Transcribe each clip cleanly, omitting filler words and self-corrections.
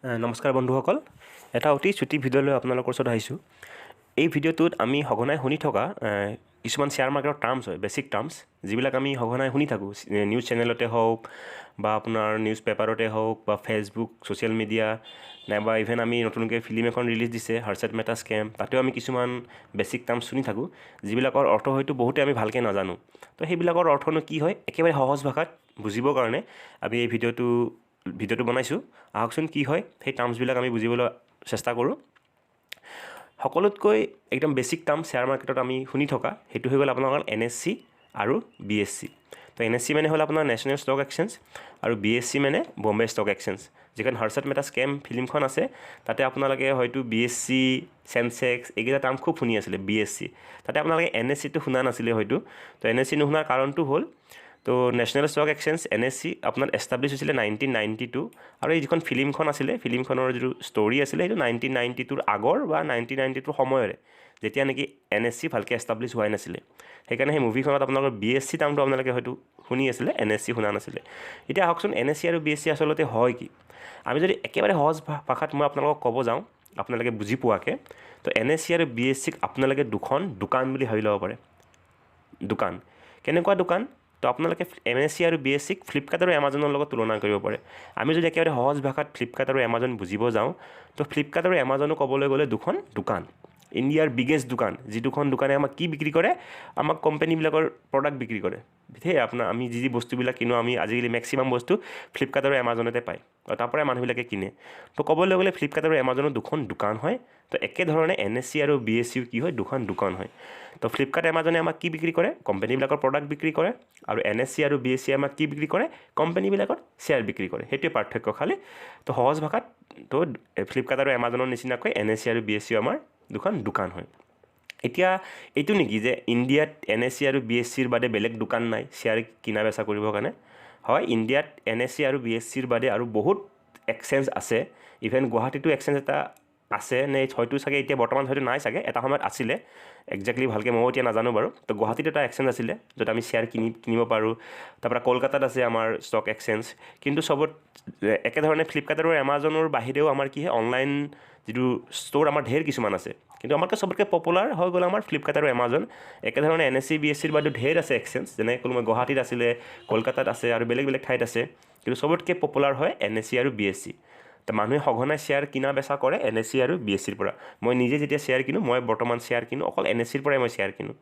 নমস্কাৰ বন্ধুসকল, এটা অতি চুটি ভিডিঅ'লৈ আপোনালোকৰ ওচৰত আহিছোঁ। এই ভিডিঅ'টোত আমি সঘনাই শুনি থকা কিছুমান শ্বেয়াৰ মাৰ্কেটৰ টাৰ্মছ হয়, বেছিক টাৰ্মছ, যিবিলাক আমি সঘনাই শুনি থাকোঁ নিউজ চেনেলতে হওক বা আপোনাৰ নিউজ পেপাৰতে হওক বা ফেচবুক, ছ'চিয়েল মিডিয়া নাইবা ইভেন আমি নতুনকৈ ফিল্ম এখন ৰিলিজ দিছে হাৰ্ষদ মেহতা স্কেম, তাতেও আমি কিছুমান বেছিক টাৰ্মছ শুনি থাকোঁ, যিবিলাকৰ অৰ্থ হয়তো বহুতে আমি ভালকৈ নাজানো। তো সেইবিলাকৰ অৰ্থনো কি হয়, একেবাৰে সহজ ভাষাত বুজিবৰ কাৰণে আমি এই ভিডিঅ'টো বনাইছোঁ। আহকচোন কি হয় সেই টাৰ্মছবিলাক আমি বুজিবলৈ চেষ্টা কৰোঁ। সকলোতকৈ একদম বেছিক টাৰ্ম শ্বেয়াৰ মাৰ্কেটত আমি শুনি থকা সেইটো হৈ গ'ল আপোনালোকৰ NSE আৰু BSE। তো NSE মানে হ'ল আপোনাৰ নেশ্যনেল ষ্টক এক্সচেঞ্জ আৰু BSE মানে বম্বে ষ্টক এক্সচেঞ্জ। যিখন হাৰ্ষদ মেহতা স্কেম ফিল্মখন আছে তাতে আপোনালোকে হয়তো BSE, চেনচেক্স এইকেইটা টাৰ্ম খুব শুনি আছিলে। BSE তাতে আপোনালোকে NSEটো শুনা নাছিলে হয়তো। তো NSE নুশুনাৰ কাৰণটো হ'ল তো নেশ্যনেল ষ্টক এক্সচেঞ্জ NSE আপোনাৰ এষ্টাব্লিছ হৈছিলে 1992 আৰু এই যিখন ফিল্মখন আছিলে ফিল্মখনৰ যিটো ষ্টৰি আছিলে সেইটো 1992ৰ আগৰ বা 1992ৰ সময়ৰে, যেতিয়া নেকি NSE ভালকৈ এষ্টাব্লিছ হোৱাই নাছিলে। সেইকাৰণে সেই মুভিখনত আপোনালোকৰ BSE টাৰ্মটো আপোনালোকে হয়তো শুনি আছিলে, NSE শুনা নাছিলে। এতিয়া আহকচোন NSE আৰু BSE আচলতে হয় কি। আমি যদি একেবাৰে সহজ ভাষাত মই আপোনালোকক ক'ব যাওঁ আপোনালোকে বুজি পোৱাকৈ, তো NSE আৰু BSEক আপোনালোকে দুখন দোকান বুলি ভাবি ল'ব পাৰে। দোকান কেনেকুৱা দোকান? তো আপোনালোকে NSE আৰু BSEক ফ্লিপকাৰ্ট আৰু এমাজনৰ লগত তুলনা কৰিব পাৰে। আমি যদি একেবাৰে সহজ ভাষাত ফ্লিপকাৰ্ট আৰু এমাজন বুজিব যাওঁ, তো ফ্লিপকাৰ্ট আৰু এমাজনো ক'বলৈ গ'লে দুখন দোকান, ইণ্ডিয়াৰ বিগেষ্ট দোকান, যি দুখন দোকানে আমাক কি বিক্ৰী কৰে, আমাক কোম্পানীবিলাকৰ প্ৰডাক্ট বিক্ৰী কৰে। সেই আমি যি বস্তুবিলাক কিনো, আমি আজিকালি মেক্সিমাম বস্তু ফ্লিপকাৰ্ট আৰু এমাজনতে পায় আৰু তাৰ পৰাই মানুহবিলাকে কিনে। তো ক'বলৈ গ'লে ফ্লিপকাৰ্ট আৰু এমাজনৰ দুখন দোকান হয়। তো একেধৰণে NSE আৰু BSEও কি হয়, দুখন দোকান হয়। তো ফ্লিপকাৰ্ট এমাজনে আমাক কি বিক্ৰী কৰে, কোম্পানীবিলাকৰ প্ৰডাক্ট বিক্ৰী কৰে, আৰু NSE আৰু BSE আমাক কি বিক্ৰী কৰে, কোম্পানীবিলাকৰ শ্বেয়াৰ বিক্ৰী কৰে। সেইটোৱে পাৰ্থক্য খালি। তো সহজ ভাষাত তো ফ্লিপকাৰ্ট আৰু এমাজনৰ নিচিনাকৈ NSE আৰু BSEও আমাৰ দুখন দোকান হয়। এতিয়া এইটো নেকি যে ইণ্ডিয়াত NSE আৰু BSEৰ বাদে বেলেগ দোকান নাই শ্বেয়াৰ কিনা বেচা কৰিবৰ কাৰণে? হয়, ইণ্ডিয়াত NSE আৰু BSEৰ বাদে আৰু বহুত এক্সচেঞ্জ আছে। ইভেন গুৱাহাটীতো এক্সচেঞ্জ এটা আছে নে হয়তো চাগে এতিয়া বৰ্তমান হয়তো নাই চাগে, এটা সময়ত আছিলে, একজেক্টলি ভালকৈ ময়ো এতিয়া নাজানো বাৰু। তো গুৱাহাটীত এটা এক্সচেঞ্জ আছিলে য'ত আমি শ্বেয়াৰ কিনিব পাৰোঁ। তাৰপৰা কলকাতাত আছে আমাৰ ষ্টক এক্সচেঞ্জ। কিন্তু চবত একেধৰণে ফ্লিপকাৰ্ট আৰু এমাজনৰ বাহিৰেও আমাৰ কি হয়, অনলাইন যিটো ষ্ট'ৰ আমাৰ ঢেৰ কিছুমান আছে, কিন্তু আমাতকৈ চবতকৈ পপুলাৰ হৈ গ'ল আমাৰ ফ্লিপকাৰ্ট আৰু এমাজন। একেধৰণে NSE BSEৰ বাদেও ঢেৰ আছে এক্সচেঞ্জ, যেনে ক'লো মই গুৱাহাটীত আছিলে, কলকাতাত আছে আৰু বেলেগ বেলেগ ঠাইত আছে। কিন্তু চবতকৈ পপুলাৰ হয় NSE আৰু BSE। তো মানুহে সঘনাই শ্বেয়াৰ কিনা বেচা কৰে NSE আৰু BSEৰ পৰা। মই নিজে যেতিয়া শ্বেয়াৰ কিনো, মই বৰ্তমান শ্বেয়াৰ কিনো অকল NSEৰ পৰাই মই শ্বেয়াৰ কিনো।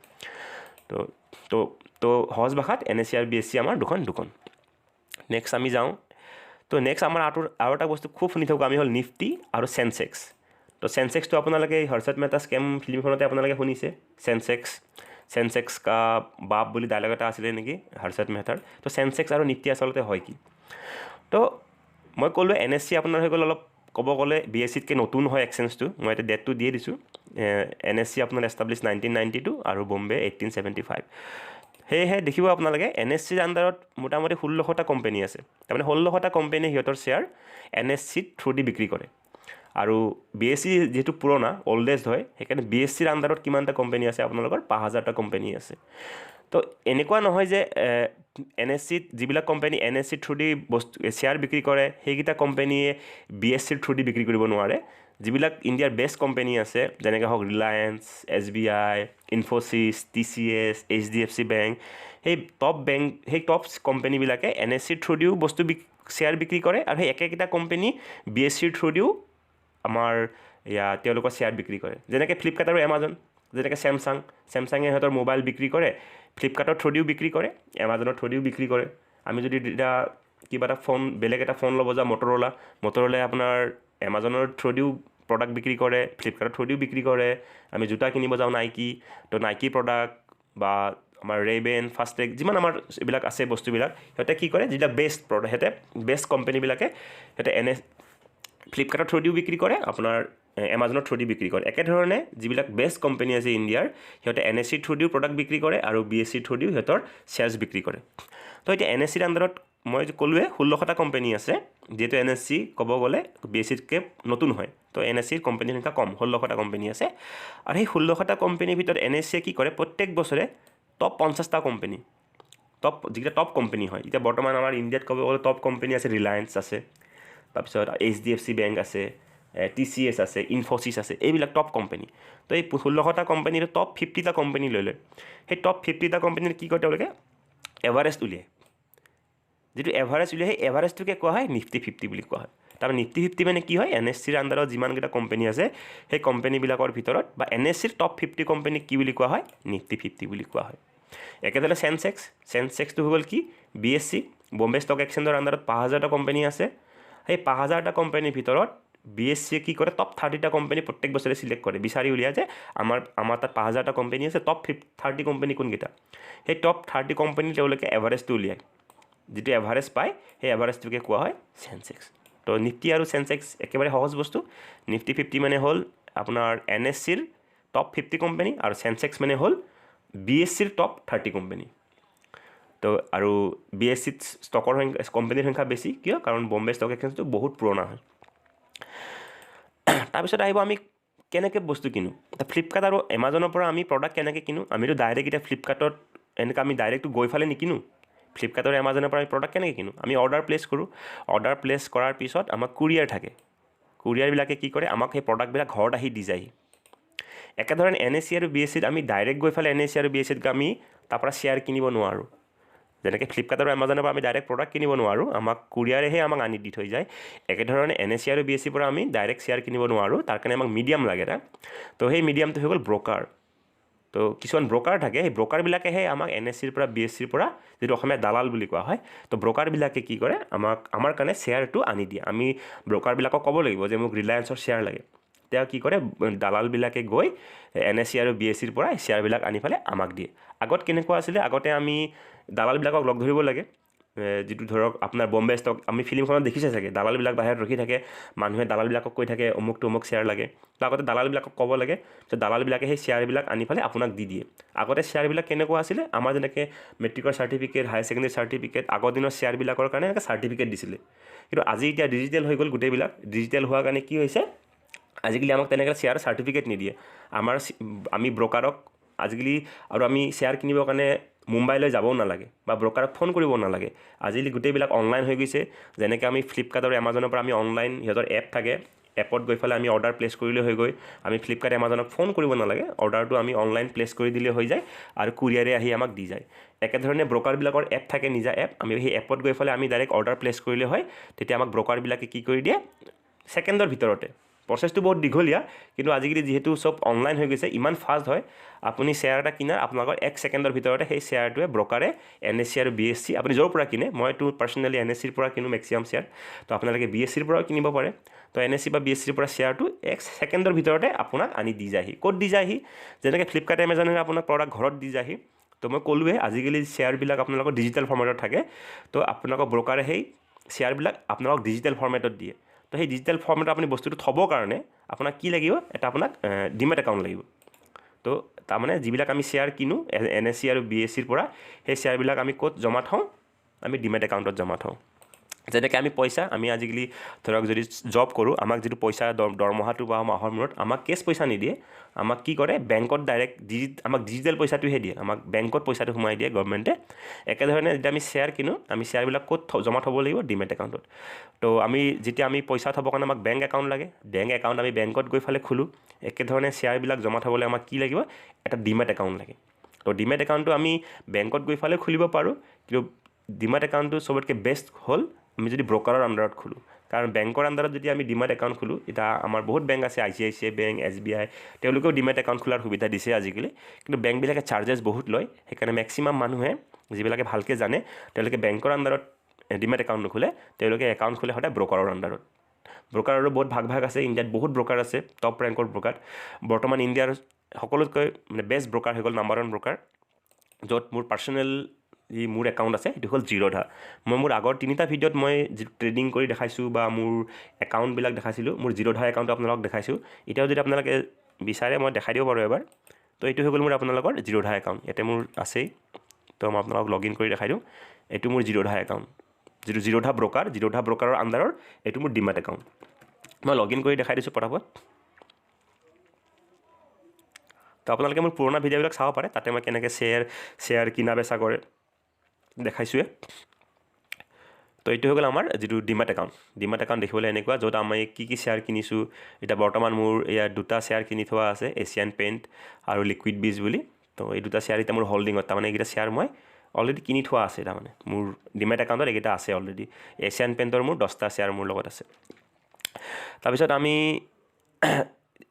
তো সহজ ভাষাত NSE আৰু BSE আমাৰ দুখন দোকান। নেক্সট আমি যাওঁ। তো নেক্সট আমাৰ আৰু এটা বস্তু খুব শুনি থাকোঁ আমি হ'ল নিফটি আৰু চেনচেক্স। তো চেনচেক্সটো আপোনালোকে এই হৰ্ষদ মেহতা স্কেম ফিল্মখনতে আপোনালোকে শুনিছে, চেনচেক্স কা বাপ বুলি ডাইলগ এটা আছিলে নেকি হৰ্ষদ মেহতাৰ। তো চেনচেক্স আৰু নিফটি আচলতে হয় কি? তো মই ক'লোঁ NSE আপোনাৰ হৈ গ'ল অলপ ক'ব গ'লে BSEতকৈ নতুন হয় এক্সচেঞ্জটো। মই এতিয়া ডেটটো দিয়ে দিছোঁ। NSE আপোনাৰ এষ্টাব্লিছ 1992 আৰু বম্বে 1875। সেয়েহে দেখিব আপোনালোকে NSEৰ আণ্ডাৰত মোটামুটি 1600টা কোম্পানী আছে। তাৰমানে 1600টা কোম্পানীয়ে সিহঁতৰ শ্বেয়াৰ NSEৰ থ্ৰুদি বিক্ৰী কৰে। আৰু BSE যিহেতু পুৰণা অল্ডেষ্ট হয়, সেইকাৰণে BSEৰ আণ্ডাৰত কিমানটা কোম্পানী আছে আপোনালোকৰ 5000টা কোম্পানী আছে। তো এনেকুৱা নহয় যে NSEত যিবিলাক কোম্পানী NSEৰ থ্ৰুদি শ্বেয়াৰ বিক্ৰী কৰে সেইকেইটা কোম্পানীয়ে BSEৰ থ্ৰুদি বিক্ৰী কৰিব নোৱাৰে। যিবিলাক ইণ্ডিয়াৰ বেষ্ট কোম্পানী আছে, যেনেকৈ হওক Reliance, SBI, Infosys, TCS, HDFC bank, সেই টপ কোম্পানীবিলাকে NSEৰ থ্ৰুদিও শ্বেয়াৰ বিক্ৰী কৰে, আৰু সেই একেকেইটা কোম্পানী BSEৰ থ্ৰুদিও আমাৰ তেওঁলোকৰ শ্বেয়াৰ বিক্ৰী কৰে। যেনেকৈ ফ্লিপকাৰ্ট আৰু এমাজন, যেনেকৈ চেমচাঙে সিহঁতৰ মোবাইল বিক্ৰী কৰে, ফ্লিপকাৰ্টৰ থ্ৰুদিও বিক্ৰী কৰে, এমাজনৰ থ্ৰুদিও বিক্ৰী কৰে। আমি যদি এতিয়া কিবা এটা বেলেগ এটা ফোন ল'ব যাওঁ, মটৰলাই আপোনাৰ এমাজনৰ থ্ৰুদিও প্ৰডাক্ট বিক্ৰী কৰে, ফ্লিপকাৰ্টৰ থ্ৰুদিও বিক্ৰী কৰে। আমি জোতা কিনিব যাওঁ নাইকি, তো নাইকি প্ৰডাক্ট বা আমাৰ ৰেবেন, ফাষ্টেগ, যিমান আমাৰ এইবিলাক আছে বস্তুবিলাক, সিহঁতে কি কৰে, যিবিলাক বেষ্ট প্ৰডাক্ট, সিহঁতে বেষ্ট কোম্পানীবিলাকে সিহঁতে ফ্লিপকাৰ্টৰ থ্ৰুদিও বিক্ৰী কৰে, আপোনাৰ এমাজনৰ থ্ৰুদি বিক্ৰী কৰে। একেধৰণে যিবিলাক বেষ্ট কোম্পানী আছে ইণ্ডিয়াৰ, সিহঁতে NSEৰ থ্ৰুদিও প্ৰডাক্ট বিক্ৰী কৰে আৰু BSEৰ থ্ৰুদিও সিহঁতৰ শ্বেয়াৰ্ছ বিক্ৰী কৰে। তো এতিয়া NSEৰ আণ্ডাৰত মই ক'লোৱে 1600টা কোম্পানী আছে। যিহেতু NSE ক'ব গ'লে BSEতকৈ নতুন হয়, তো NSEৰ কোম্পানীৰ সংখ্যা কম, 1600টা কোম্পানী আছে। আৰু সেই 1600টা কোম্পানীৰ ভিতৰত NSEয়ে কি কৰে, প্ৰত্যেক বছৰে টপ 50টা কোম্পানী, যিকেইটা টপ কোম্পানী হয়, এতিয়া বৰ্তমান আমাৰ ইণ্ডিয়াত ক'ব গ'লে টপ কোম্পানী আছে ৰিলায়েন্স আছে, তাৰপিছত HDFC বেংক আছে, TCS আছে, ইনফ'চিছ আছে, এইবিলাক টপ কোম্পানী। তো এই 1600টা কোম্পানীৰ টপ 50টা কোম্পানী লৈ লয়। সেই টপ 50টা কোম্পানীৰ কি কৰে তেওঁলোকে এভাৰেষ্ট উলিয়ায়। যিটো এভাৰেজ উলিয়ায় সেই এভাৰেজটোকে কোৱা হয় নিফটি 50 বুলি কোৱা হয়। তাৰমানে নিফটি 50 মানে কি হয়, NSEৰ আণ্ডাৰত যিমানকেইটা কোম্পানী আছে সেই কোম্পানীবিলাকৰ ভিতৰত বা NSEৰ টপ 50 কোম্পানীক কি বুলি কোৱা হয়, নিফটি 50 বুলি কোৱা হয়। একেদৰে চেনচেক্সটো হৈ গ'ল কি BSC, বম্বে ষ্টক এক্সচেঞ্জৰ আণ্ডাৰত 5000টা কোম্পানী আছে। সেই 5000টা কোম্পানীৰ ভিতৰত BSCয়ে কি কৰে, টপ 30টা কোম্পানী প্ৰত্যেক বছৰে চিলেক্ট কৰে, বিচাৰি উলিয়ায় যে আমাৰ তাত 5000টা কোম্পানী আছে, টপ 30 কোম্পানী কোনকেইটা। সেই টপ 30 কোম্পানী তেওঁলোকে এভাৰেজটো উলিয়ায়। যিটো এভাৰেজ পায় সেই এভাৰেজটোকে কোৱা হয় চেনচেক্স। তো নিফটি আৰু চেনচেক্স একেবাৰে সহজ বস্তু। নিফটি 50 মানে হ'ল আপোনাৰ NSEৰ টপ 50 কোম্পানী আৰু চেনচেক্স মানে হ'ল BSCৰ টপ 30 কোম্পানী। তো আৰু BSCত ষ্টকৰ সংখ্যা কোম্পানীৰ সংখ্যা বেছি, কিয়? কাৰণ বম্বে ষ্টক এক্সচেঞ্জটো বহুত পুৰণা হয়। তাৰপিছত আহিব আমি কেনেকৈ বস্তু কিনো। ফ্লিপকাৰ্ট আৰু এমাজনৰ পৰা আমি প্ৰডাক্ট কেনেকৈ কিনো। আমিতো ডাইৰেক্ট এতিয়া ফ্লিপকাৰ্টত এনেকৈ আমি ডাইৰেক্টটো গৈ ফালে নিকিনো। ফ্লিপকাৰ্ট আৰু এমাজনৰ পৰা আমি প্ৰডাক্ট কেনেকৈ কিনো, আমি অৰ্ডাৰ প্লেচ কৰোঁ। অৰ্ডাৰ প্লেচ কৰাৰ পিছত আমাক কুৰিয়াৰ থাকে। কুৰিয়াৰবিলাকে কি কৰে, আমাক সেই প্ৰডাক্টবিলাক ঘৰত আহি দি যায়হি। একেধৰণে NSE আৰু BSCত আমি ডাইৰেক্ট গৈ ফালে NSE আৰু BSCত আমি তাৰ পৰা শ্বেয়াৰ কিনিব নোৱাৰোঁ। যেনেকৈ ফ্লিপকাৰ্ট আৰু এমাজনৰ পৰা আমি ডাইৰেক্ট প্ৰডাক্ট কিনিব নোৱাৰোঁ, আমাক কুৰিয়াৰেহে আমাক আনি দি থৈ যায়। একেধৰণে NSE আৰু BSCৰ পৰা আমি ডাইৰেক্ট শ্বেয়াৰ কিনিব নোৱাৰোঁ, তাৰ কাৰণে আমাক মিডিয়াম লাগে এটা। তো সেই মিডিয়ামটো হৈ গ'ল ব্ৰকাৰ। তো কিছুমান ব্ৰকাৰ থাকে, সেই ব্ৰকাৰবিলাকেহে আমাক NSEৰ পৰা BSCৰ পৰা, যিটো অসমীয়া দালাল বুলি কোৱা হয়, তো ব্ৰকাৰবিলাকে কি কৰে, আমাৰ কাৰণে শ্বেয়াৰটো আনি দিয়ে। আমি ব্ৰকাৰবিলাকক ক'ব লাগিব যে মোক ৰিলায়েন্সৰ শ্বেয়াৰ লাগে। তেওঁ কি কৰে, দালালবিলাকে গৈ NSE আৰু BSCৰ পৰা শ্বেয়াৰবিলাক আনি পেলাই আমাক দিয়ে। আগত কেনেকুৱা আছিলে, আগতে আমি দালালবিলাকক লগ ধৰিব লাগে। যিটো ধৰক আপোনাৰ বম্বে ষ্টক, আমি ফিল্মখনত দেখিছে চাগে, দালালবিলাক বাহিৰত ৰখি থাকে, মানুহে দালালবিলাকক কৈ থাকে অমুকটো অমুক শ্বেয়াৰ লাগে। তো আগতে দালালবিলাকক ক'ব লাগে, যে দালালবিলাকে সেই শ্বেয়াৰবিলাক আনি পেলাই আপোনাক দি দিয়ে। আগতে শ্বেয়াৰবিলাক কেনেকুৱা আছিলে, আমাৰ যেনেকৈ মেট্ৰিকৰ চাৰ্টিফিকেট, হায়াৰ ছেকেণ্ডেৰী চাৰ্টিফিকেট, আগৰ দিনৰ শ্বেয়াৰবিলাকৰ কাৰণে এনেকৈ চাৰ্টিফিকেট দিছিলে। কিন্তু আজি এতিয়া ডিজিটেল হৈ গ'ল গোটেইবিলাক। ডিজিটেল হোৱাৰ কাৰণে কি হৈছে, আজিকালি আমাক তেনেকৈ শ্বেয়াৰ চাৰ্টিফিকেট নিদিয়ে। আমি ব্ৰকাৰক আজিকালি আৰু আমি শ্বেয়াৰ কিনিবৰ কাৰণে মুম্বাইলৈ যাবও নালাগে বা ব্ৰকাৰক ফোন কৰিব নালাগে। আজিকালি গোটেইবিলাক অনলাইন হৈ গৈছে। যেনেকৈ আমি ফ্লিপকাৰ্ট আৰু এমাজনৰ পৰা আমি অনলাইন, সিহঁতৰ এপ থাকে, এপত গৈ পেলাই আমি অৰ্ডাৰ প্লেচ কৰিলে হৈ গৈ, আমি ফ্লিপকাৰ্ট এমাজনক ফোন কৰিব নালাগে, অৰ্ডাৰটো আমি অনলাইন প্লেচ কৰি দিলে হৈ যায় আৰু কুৰিয়াৰে আহি আমাক দি যায়। একেধৰণে ব্ৰকাৰবিলাকৰ এপ থাকে, নিজা এপ, আমি সেই এপত গৈ পেলাই আমি ডাইৰেক্ট অৰ্ডাৰ প্লেচ কৰিলে হয়, তেতিয়া আমাক ব্ৰকাৰবিলাকে কি কৰি দিয়ে, ছেকেণ্ডৰ ভিতৰতে। প্ৰচেছটো বহুত দীঘলীয়া, কিন্তু আজিকালি যিহেতু চব অনলাইন হৈ গৈছে, ইমান ফাষ্ট হয়, আপুনি শ্বেয়াৰ এটা কিনাৰ আপোনালোকৰ 1 ছেকেণ্ডৰ ভিতৰতে সেই শ্বেয়াৰটোৱে ব্ৰকাৰে NSE আৰু BSC, আপুনি য'ৰ পৰা কিনে, মইতো পাৰ্চনেলি NSEৰ পৰা কিনো মেক্সিমাম শ্বেয়াৰ, তো আপোনালোকে BSCৰ পৰাও কিনিব পাৰে। তো NSE বা BSCৰ পৰা শ্বেয়াৰটো 1 ছেকেণ্ডৰ ভিতৰতে আপোনাক আনি দি যায়হি। ক'ত দি যায়হি, যেনেকৈ ফ্লিপকাৰ্ট এমাজনে আপোনাক প্ৰডাক্ট ঘৰত দি যায়হি। তো মই ক'লোৱে, আজিকালি শ্বেয়াৰবিলাক আপোনালোকৰ ডিজিটেল ফৰ্মেটত থাকে। তো আপোনালোকৰ ব্ৰকাৰে সেই শ্বেয়াৰবিলাক আপোনালোকক ডিজিটেল ফৰ্মেটত দিয়ে। তো সেই ডিজিটেল ফৰ্মেটত আপুনি বস্তুটো থ'বৰ কাৰণে আপোনাক কি লাগিব, এটা আপোনাক ডিমেট একাউণ্ট লাগিব। তো তাৰমানে যিবিলাক আমি শ্বেয়াৰ কিনো NSE আৰু BSCৰ পৰা, সেই শ্বেয়াৰবিলাক আমি ক'ত জমা থওঁ, আমি ডিমেট একাউণ্টত জমা থওঁ। যেনেকৈ আমি পইচা, আমি আজিকালি ধৰক যদি জব কৰোঁ, আমাক যিটো পইচা দৰমহাটো বা মাহৰ মূৰত আমাক কেছ পইচা নিদিয়ে, আমাক কি কৰে, বেংকত ডাইৰেক্ট আমাক ডিজিটেল পইচাটোহে দিয়ে, আমাক বেংকত পইচাটো সোমাই দিয়ে গভৰ্ণমেণ্টে। একেধৰণে যেতিয়া আমি শ্বেয়াৰ কিনো, আমি শ্বেয়াৰবিলাক ক'ত জমা থ'ব লাগিব, ডিমেট একাউণ্টত। তো যেতিয়া আমি পইচা থ'বৰ কাৰণে আমাক বেংক একাউণ্ট লাগে, বেংক একাউণ্ট আমি বেংকত গৈ ফালে খোলোঁ। একেধৰণে শ্বেয়াৰবিলাক জমা থ'বলৈ আমাক কি লাগিব, এটা ডিমেট একাউণ্ট লাগে। তো ডিমেট একাউণ্টটো আমি বেংকত গৈ ফালে খুলিব পাৰোঁ, কিন্তু ডিমেট একাউণ্টটো চবতকৈ বেষ্ট হ'ল আমি যদি ব্ৰকাৰৰ আণ্ডাৰত খোলোঁ। কাৰণ বেংকৰ আণ্ডাৰত যদি আমি ডিমেট একাউণ্ট খোলোঁ, এতিয়া আমাৰ বহুত বেংক আছে, ICICI বেংক, SBI, তেওঁলোকেও ডিমেট একাউণ্ট খোলাৰ সুবিধা দিছে আজিকালি। কিন্তু বেংকবিলাকে চাৰ্জেছ বহুত লয়, সেইকাৰণে মেক্সিমাম মানুহে, যিবিলাকে ভালকৈ জানে, তেওঁলোকে বেংকৰ আণ্ডাৰত ডিমেট একাউণ্ট নোখোলে, তেওঁলোকে একাউণ্ট খোলে সদায় ব্ৰকাৰৰ আণ্ডাৰত। ব্ৰকাৰৰো বহুত ভাগ আছে, ইণ্ডিয়াত বহুত ব্ৰকাৰ আছে, টপ ৰেংকৰ ব্ৰকাৰ। বৰ্তমান ইণ্ডিয়াৰ সকলোতকৈ বেষ্ট ব্ৰকাৰ হৈ গ'ল নাম্বাৰ 1 ব্ৰকাৰ, য'ত মোৰ পাৰ্চনেল মোৰ একাউণ্ট আছে, সেইটো হ'ল জিৰ'ধা। মই মোৰ আগৰ 3টা ভিডিঅ'ত মই যিটো ট্ৰেডিং কৰি দেখাইছোঁ বা মোৰ একাউণ্টবিলাক দেখাইছিলোঁ, মোৰ জিৰ'ধা একাউণ্টটো আপোনালোকক দেখাইছোঁ। এতিয়াও যদি আপোনালোকে বিচাৰে মই দেখাই দিব পাৰোঁ এবাৰ। তো এইটো হৈ গ'ল মোৰ আপোনালোকৰ জিৰ'ধা একাউণ্ট, ইয়াতে মোৰ আছেই। তো মই আপোনালোকক লগ ইন কৰি দেখাই দিওঁ, এইটো মোৰ জিৰ'ধা একাউণ্ট, যিটো জিৰ'ধা ব্ৰকাৰৰ আণ্ডাৰৰ এইটো মোৰ ডিমেট একাউণ্ট। মই লগ ইন কৰি দেখাই দিছোঁ পটাপট। তো আপোনালোকে মোৰ পুৰণা ভিডিঅ'বিলাক চাব পাৰে, তাতে মই কেনেকৈ শ্বেয়াৰ কিনা বেচা কৰে দেখাইছোঁৱে। তো এইটো হৈ গ'ল আমাৰ যিটো ডিমেট একাউণ্ট দেখিবলৈ এনেকুৱা য'ত আমি কি শ্বেয়াৰ কিনিছোঁ এতিয়া বৰ্তমান মোৰ ইয়াত 2টা শ্বেয়াৰ কিনি থোৱা আছে এছিয়ান পেইণ্ট আৰু লিকুইড বীজ বুলি তো এই 2টা শ্বেয়াৰ এতিয়া মোৰ হোল্ডিঙত তাৰমানে এইকেইটা শ্বেয়াৰ মই অলৰেডি কিনি থোৱা আছে তাৰমানে মোৰ ডিমেট একাউণ্টত এইকেইটা আছে অলৰেডি এছিয়ান পেইণ্টৰ মোৰ 10টা শ্বেয়াৰ মোৰ লগত আছে তাৰপিছত আমি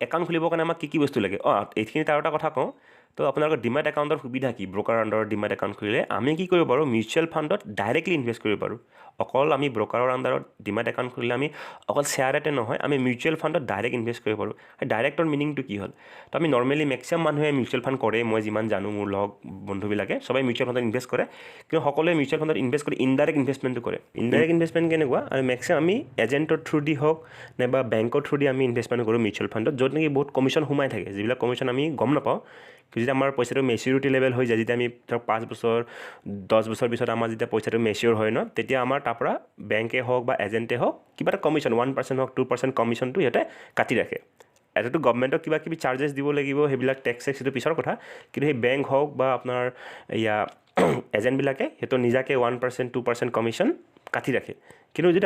একাউণ্ট খুলিবৰ কাৰণে আমাক কি বস্তু লাগে এইখিনি তাৰ এটা কথা কওঁ তো আপোনালোকৰ ডিমেট একাউণ্টৰ সুবিধা কি ব্ৰকাৰ আণ্ডাৰত ডিমেট একাউণ্ট খুলিলে আমি কি কৰিব পাৰোঁ মিউচুৱেল ফাণ্ডত ডাইৰেক্টলি ইনভেষ্ট কৰিব পাৰোঁ অকল আমি ব্ৰকাৰৰ আণ্ডাৰত ডিমেট একাউণ্ট খুলিলে আমি অকল শ্বেয়াৰতে নহয় আমি মিউচুৱেল ফাণ্ডত ডাইৰেক্ট ইনভেষ্ট কৰিব পাৰোঁ ডাইৰেক্টৰ মিনিংটো কি হ'ল তো আমি নৰ্মেলি মেক্সিমাম মানুহে মিউচুৱেল ফাণ্ড কৰে মই যিমান জানো মোৰ লগ বন্ধুবিলাকে সবাই মিউচুৱেল ফাণ্ডত ইনভেষ্ট কৰে কিন্তু সকলোৱে মিউচুৱেল ফাণ্ডত ইনভেষ্ট কৰি ইনডাইৰেক্ট ইনভেষ্টমেণ্টটো কৰে ইনডাইৰেক্ট ইনভেষ্টমেণ্ট কেনেকুৱা আৰু মেক্সিমাম আমি এজেণ্টৰ থ্ৰু দি হওক নাইবা বেংকৰ থ্ৰু দি আমি ইনভেষ্টমেণ্ট কৰোঁ মিউচুৱেল ফাণ্ডত য'ত নেকি বহুত কমিশ্যন সোমাই থাকে যিবিলাক কমিশ্যন আমি গম নাপাওঁ যেতিয়া আমাৰ পইচাটো মেচিউৰিটি লেভেল হৈ যায় যেতিয়া আমি ধৰক 5 বছৰ 10 বছৰ পিছত আমাৰ যেতিয়া পইচাটো মেচিউৰ হয় ন তেতিয়া আমাৰ তাৰ পৰা বেংকে হওক বা এজেণ্টে হওক কিবা এটা কমিশ্যন 1% হওক 2% কমিশ্যনটো সিহঁতে কাটি ৰাখে এটাতো গভৰ্ণমেণ্টক কিবা চাৰ্জেছ দিব লাগিব সেইবিলাক টেক্স সেইটো পিছৰ কথা কিন্তু সেই বেংক হওক বা আপোনাৰ এজেণ্টবিলাকে সেইটো নিজাকৈ 1% 2% কমিশ্যন কাটি ৰাখে কিন্তু যদি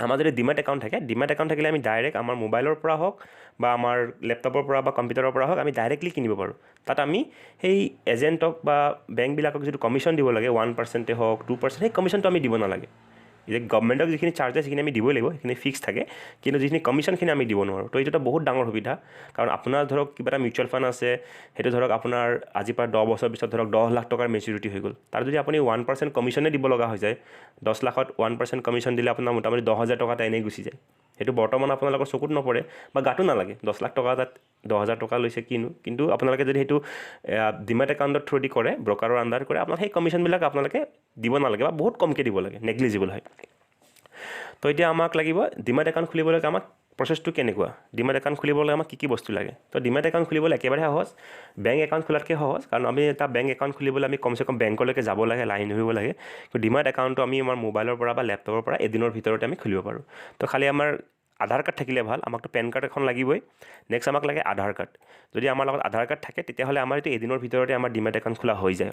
আমাৰ যদি ডিমেট একাউণ্ট থাকিলে আমি ডাইৰেক্ট আমাৰ মোবাইলৰ পৰা হওক বা আমাৰ লেপটপৰ পৰা বা কম্পিউটাৰৰ পৰা হওক আমি ডাইৰেক্টলি কিনিব পাৰোঁ তাত আমি সেই এজেণ্টক বা বেংকবিলাকক যিটো কমিশ্যন দিব লাগে 1%-এ হওক 2% সেই কমিশ্যনটো আমি দিব নালাগে যে গভৰ্ণমেণ্টক যিখিনি চাৰ্জেছ সেইখিনি আমি দিবই লাগিব সেইখিনি ফিক্স থাকে কিন্তু যিখিনি কমিশ্যনখিনি আমি দিব নোৱাৰোঁ তো এইটো এটা বহুত ডাঙৰ সুবিধা কাৰণ আপোনাৰ ধৰক কিবা এটা মিউচুৱেল ফাণ্ড আছে সেইটো ধৰক আপোনাৰ আজিৰ পৰা 10 বছৰ পিছত ধৰক 10 লাখ টকাৰ মেচিউৰিটি হৈ গ'ল তাৰ যদি আপুনি 1% কমিশ্যনে দিব লগা হৈ যায় 10 লাখত 1% কমিশ্যন দিলে আপোনাৰ মোটামুটি 10,000 টকা এটা এনেই গুচি যায় সেইটো বৰ্তমান আপোনালোকৰ চকুত নপৰে বা গাতো নালাগে 10 লাখ টকা তাত 10,000 টকা লৈছে কিন্তু আপোনালোকে যদি সেইটো ডিমেট একাউণ্টৰ থ্ৰু দি কৰে ব্ৰকাৰৰ আণ্ডাৰ কৰে আপোনাৰ সেই কমিশ্যনবিলাক আপোনালোকে দিব নালাগে বা বহুত কমকৈ দিব লাগে নেগলিজিবল হয় তো এতিয়া আমাক লাগিব ডিমেট একাউণ্ট খুলিবলৈ আমাক প্ৰচেছটো কেনেকুৱা ডিমেট একাউণ্ট খুলিবলৈ আমাক কি বস্তু লাগে তো ডিমেট একাউণ্ট খুলিবলৈ একেবাৰে সহজ বেংক একাউণ্ট খোলাতকৈ সহজ কাৰণ আমি এটা বেংক একাউণ্ট খুলিবলৈ আমি কমচে কম বেংকলৈকে যাব লাগে লাইন ধৰিব লাগে কিন্তু ডিমেট একাউণ্টটো আমি আমাৰ মোবাইলৰ পৰা বা লেপটপৰ পৰা এদিনৰ ভিতৰতে আমি খুলিব পাৰোঁ তো খালি আমাৰ আধাৰ কাৰ্ড থাকিলে ভাল আমাকতো পেন কাৰ্ড এখন লাগিবই নেক্সট আমাক লাগে আধাৰ কাৰ্ড যদি আমাৰ লগত আধাৰ কাৰ্ড থাকে তেতিয়াহ'লে আমাৰ এইটো এদিনৰ ভিতৰতে আমাৰ ডিমেট একাউণ্ট খোলা হৈ যায়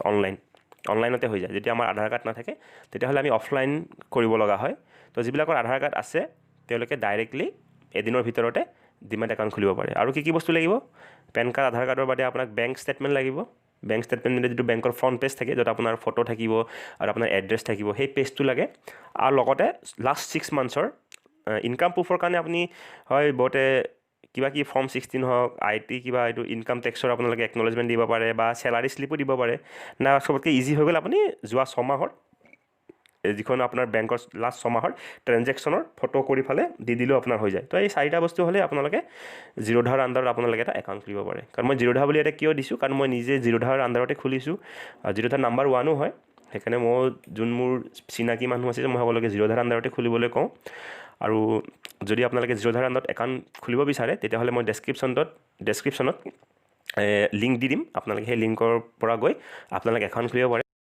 অনলাইনতে হৈ যায় যেতিয়া আমাৰ আধাৰ কাৰ্ড নাথাকে তেতিয়াহ'লে আমি অফলাইন কৰিব লগা হয় তো যিবিলাকৰ আধাৰ কাৰ্ড আছে তেওঁলোকে ডাইৰেক্টলি এদিনৰ ভিতৰতে ডিমেট একাউণ্ট খুলিব পাৰে আৰু কি বস্তু লাগিব পেন কাৰ্ড আধাৰ কাৰ্ডৰ বাদে আপোনাক বেংক ষ্টেটমেণ্ট লাগিব বেংক ষ্টেটমেণ্ট মানে যিটো বেংকৰ ফ্ৰণ্ট পেজ থাকে য'ত আপোনাৰ ফটো থাকিব আৰু আপোনাৰ এড্ৰেছ থাকিব সেই পেজটো লাগে আৰু লগতে লাষ্ট 6 মান্থছৰ ইনকাম প্ৰুফৰ কাৰণে আপুনি হয় বহুতে কিবা ফৰ্ম 16 হওক IT কিবা এইটো ইনকাম টেক্সৰ আপোনালোকে একনলেজমেণ্ট দিব পাৰে বা চেলাৰী শ্লিপো দিব পাৰে না চবতকৈ ইজি হৈ গ'ল আপুনি যোৱা 6 মাহৰ যিখন আপোনাৰ বেংকৰ লাষ্ট 6 মাহৰ ট্ৰেনজেকশ্যনৰ ফটো কৰি ফালে দি দিলেও আপোনাৰ হৈ যায় তো এই 4টা বস্তু হ'লে আপোনালোকে জিৰ'ধাৰ আণ্ডাৰত আপোনালোকে এটা একাউণ্ট খুলিব পাৰে কাৰণ মই জিৰ'ধা বুলি এটা কিয় দিছোঁ কাৰণ মই নিজে জিৰ'ধাৰ আণ্ডাৰতে খুলিছোঁ জিৰ'ধা নাম্বাৰ 1ও হয় সেইকাৰণে মই যোন মোৰ চিনাকি মানুহ আছে মই সকলোকে জিৰ'ধাৰ আণ্ডাৰতে খুলিবলৈ কওঁ আৰু যদি আপোনালোকে জিৰ'ধাৰ আণ্ডাৰত একাউণ্ট খুলিব বিচাৰে তেতিয়াহ'লে মই ডেছক্ৰিপশ্যনত লিংক দি দিম আপোনালোকে সেই লিংকৰ পৰা গৈ আপোনালোকে একাউণ্ট খুলিব পাৰে